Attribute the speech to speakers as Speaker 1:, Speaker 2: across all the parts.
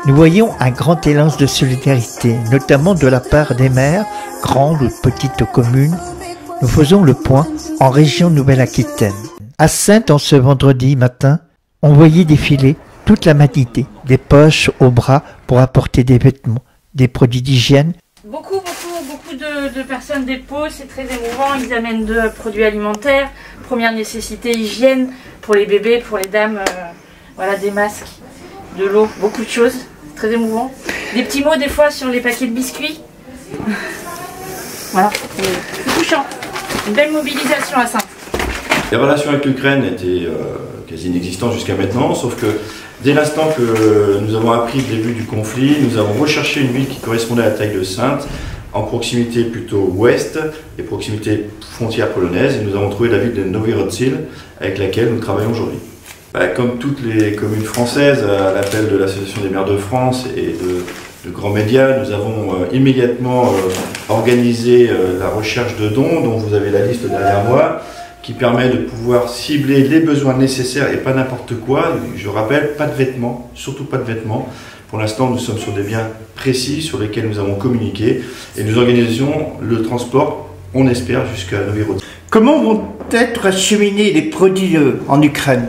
Speaker 1: Nous voyons un grand élan de solidarité, notamment de la part des maires, grandes ou petites communes. Nous faisons le point en région Nouvelle-Aquitaine. À Saintes, en ce vendredi matin, on voyait défiler toute la matinée, des poches aux bras pour apporter des vêtements, des produits d'hygiène.
Speaker 2: Beaucoup de personnes déposent, c'est très émouvant, ils amènent de produits alimentaires, première nécessité, hygiène, pour les bébés, pour les dames, voilà, des masques, de l'eau, beaucoup de choses, très émouvant. Des petits mots des fois sur les paquets de biscuits. Voilà, c'est touchant, une belle mobilisation à Saintes.
Speaker 3: Les relations avec l'Ukraine étaient quasi inexistantes jusqu'à maintenant, sauf que dès l'instant que nous avons appris le début du conflit, nous avons recherché une ville qui correspondait à la taille de Saintes, en proximité plutôt ouest et proximité frontière polonaise, et nous avons trouvé la ville de Nowy Rodzil avec laquelle nous travaillons aujourd'hui. Comme toutes les communes françaises, à l'appel de l'Association des maires de France et de grands médias, nous avons immédiatement organisé la recherche de dons, dont vous avez la liste derrière moi, qui permet de pouvoir cibler les besoins nécessaires et pas n'importe quoi. Je rappelle, pas de vêtements, surtout pas de vêtements. Pour l'instant, nous sommes sur des biens précis sur lesquels nous avons communiqué et nous organisons le transport, on espère, jusqu'à Nowy Rodzil.
Speaker 1: Comment vont être acheminés les produits en Ukraine?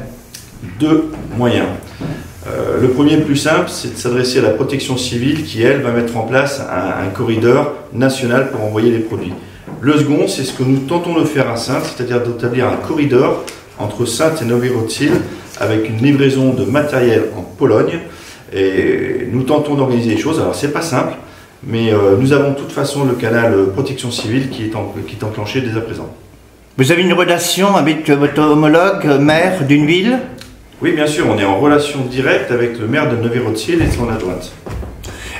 Speaker 3: Deux moyens. Le premier, le plus simple, c'est de s'adresser à la protection civile qui, elle, va mettre en place un corridor national pour envoyer les produits. Le second, c'est ce que nous tentons de faire à Saintes, c'est-à-dire d'établir un corridor entre Saintes et Nowy Rodzil avec une livraison de matériel en Pologne. Et nous tentons d'organiser les choses. Alors c'est pas simple, mais nous avons de toute façon le canal protection civile qui est enclenché dès à présent.
Speaker 1: Vous avez une relation avec votre homologue maire d'une ville?
Speaker 3: Oui, bien sûr, on est en relation directe avec le maire de Nowy Rodzil et son adjointe.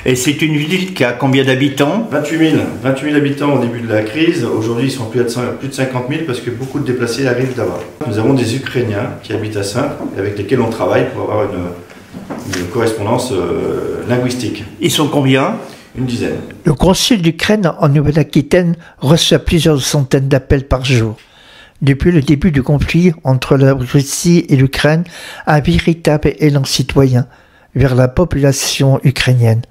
Speaker 1: Et c'est une ville qui a combien d'habitants?
Speaker 3: 28 000 habitants au début de la crise. Aujourd'hui, ils sont plus de 50 000 parce que beaucoup de déplacés arrivent là-bas. Nous avons des Ukrainiens qui habitent à Saintes avec lesquels on travaille pour avoir une correspondance linguistique.
Speaker 1: Ils sont combien?
Speaker 3: Une dizaine.
Speaker 1: Le consul d'Ukraine en Nouvelle-Aquitaine reçoit plusieurs centaines d'appels par jour. Depuis le début du conflit entre la Russie et l'Ukraine, un véritable élan citoyen vers la population ukrainienne,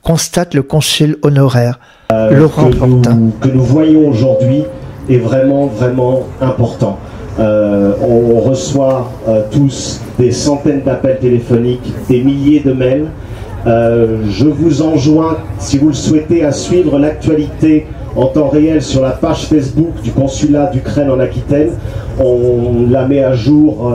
Speaker 1: constate le consul honoraire Laurent Fortin.
Speaker 4: Que nous voyons aujourd'hui est vraiment important. On reçoit tous des centaines d'appels téléphoniques, des milliers de mails. Je vous enjoins, si vous le souhaitez, à suivre l'actualité en temps réel sur la page Facebook du consulat d'Ukraine en Aquitaine. On la met à jour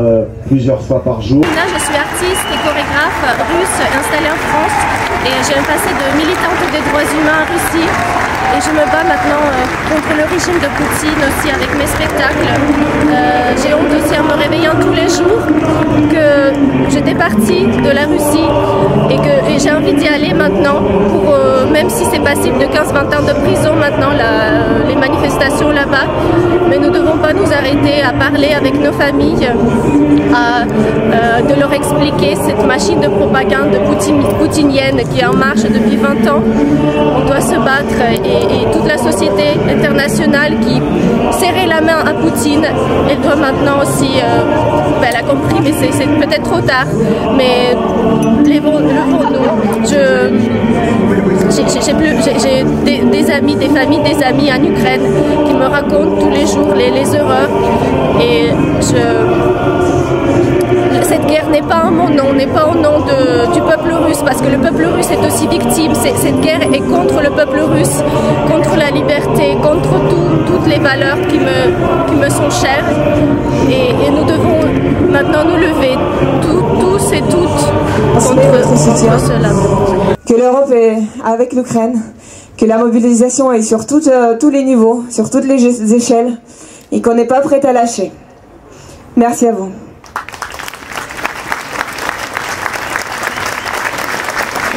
Speaker 4: plusieurs fois par jour.
Speaker 5: Là, je suis artiste et chorégraphe russe installée en France et j'ai un passé de militante des droits humains en Russie. Et je me bats maintenant contre le régime de Poutine aussi avec mes spectacles. J'ai honte aussi en me réveillant tous les jours que j'étais partie de la Russie et j'ai envie d'y aller maintenant, pour, même si c'est passible de 15-20 ans de prison maintenant, les manifestations là-bas. Mais nous ne devons pas nous arrêter à parler avec nos familles, de leur expliquer cette machine de propagande poutinienne qui est en marche depuis 20 ans. On doit se battre et toute la société internationale qui serrait la main à Poutine, elle doit maintenant aussi, elle a compris, mais c'est peut-être trop tard, mais levons-nous. J'ai des amis, des familles, des amis en Ukraine qui me racontent tous les jours les horreurs et cette guerre n'est pas en mon nom, n'est pas au nom du peuple russe, parce que le peuple russe est aussi victime. Cette guerre est contre le peuple russe, contre la liberté, contre toutes les valeurs qui me sont chères. Et nous devons maintenant nous lever, tous et toutes, contre cela.
Speaker 6: Que l'Europe est avec l'Ukraine, que la mobilisation est sur tous les niveaux, sur toutes les échelles, et qu'on n'est pas prêt à lâcher. Merci à vous.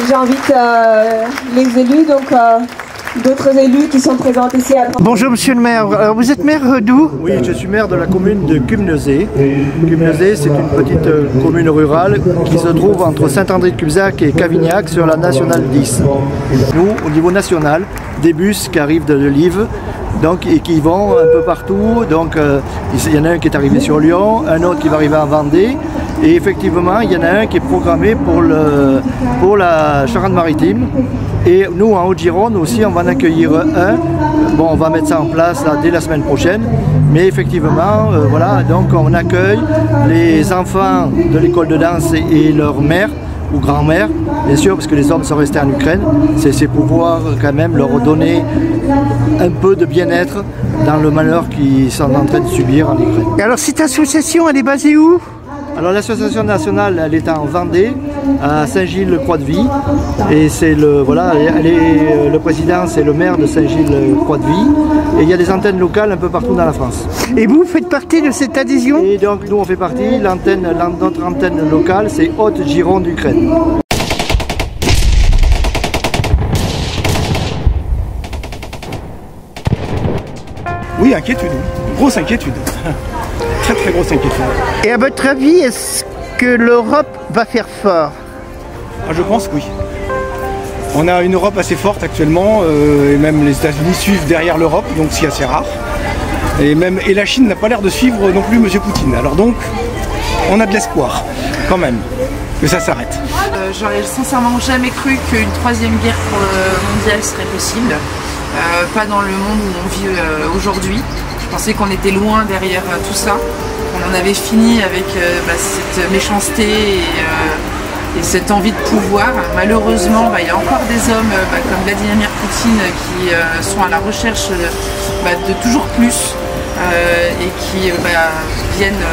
Speaker 6: J'invite les élus, donc d'autres élus qui sont présents ici à...
Speaker 1: Bonjour monsieur le maire, alors vous êtes maire d'où?
Speaker 7: Oui, je suis maire de la commune de Cumnezé. Cumnezé, c'est une petite commune rurale qui se trouve entre Saint-André-de-Cubzac et Cavignac sur la nationale 10. Nous, au niveau national, des bus qui arrivent de Lviv donc, et qui vont un peu partout. Donc il y en a un qui est arrivé sur Lyon, un autre qui va arriver en Vendée. Et effectivement, il y en a un qui est programmé pour la Charente-Maritime. Et nous, en Haute-Gironde aussi, on va en accueillir un. Bon, on va mettre ça en place là, dès la semaine prochaine. Mais effectivement, voilà, donc on accueille les enfants de l'école de danse et leur mère ou grand-mère, bien sûr, parce que les hommes sont restés en Ukraine. C'est pouvoir quand même leur donner un peu de bien-être dans le malheur qu'ils sont en train de subir en Ukraine.
Speaker 1: Et alors cette association, elle est basée où?
Speaker 7: Alors l'association nationale, elle est en Vendée, à Saint-Gilles-Croix-de-Vie, et c'est le président, c'est le maire de Saint-Gilles-Croix-de-Vie, et il y a des antennes locales un peu partout dans la France.
Speaker 1: Et vous faites partie de cette adhésion?
Speaker 7: Et donc nous on fait partie, notre antenne locale, c'est Haute-Gironde d'Ukraine.
Speaker 8: Oui, inquiétude, grosse inquiétude. Très grosse inquiétude.
Speaker 1: Et à votre avis, est-ce que l'Europe va faire fort?
Speaker 8: Je pense que oui. On a une Europe assez forte actuellement, et même les États-Unis suivent derrière l'Europe, donc c'est assez rare. Et la Chine n'a pas l'air de suivre non plus M. Poutine. Alors donc, on a de l'espoir, quand même, que ça s'arrête.
Speaker 9: J'aurais sincèrement jamais cru qu'une troisième guerre mondiale serait possible. Pas dans le monde où on vit aujourd'hui. Je pensais qu'on était loin derrière tout ça. On en avait fini avec cette méchanceté et cette envie de pouvoir. Malheureusement, il y a encore des hommes comme Vladimir Poutine qui sont à la recherche de toujours plus et qui viennent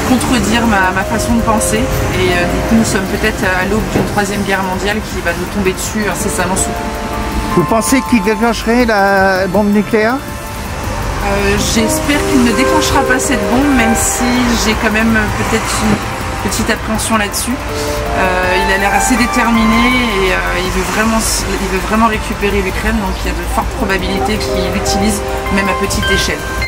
Speaker 9: contredire ma façon de penser. Et du coup, nous sommes peut-être à l'aube d'une troisième guerre mondiale qui va nous tomber dessus incessamment sous peu.
Speaker 1: Vous pensez qu'il déclencherait la bombe nucléaire?
Speaker 9: J'espère qu'il ne déclenchera pas cette bombe, même si j'ai quand même peut-être une petite appréhension là-dessus. Il a l'air assez déterminé et il veut vraiment récupérer l'Ukraine, donc il y a de fortes probabilités qu'il l'utilise, même à petite échelle.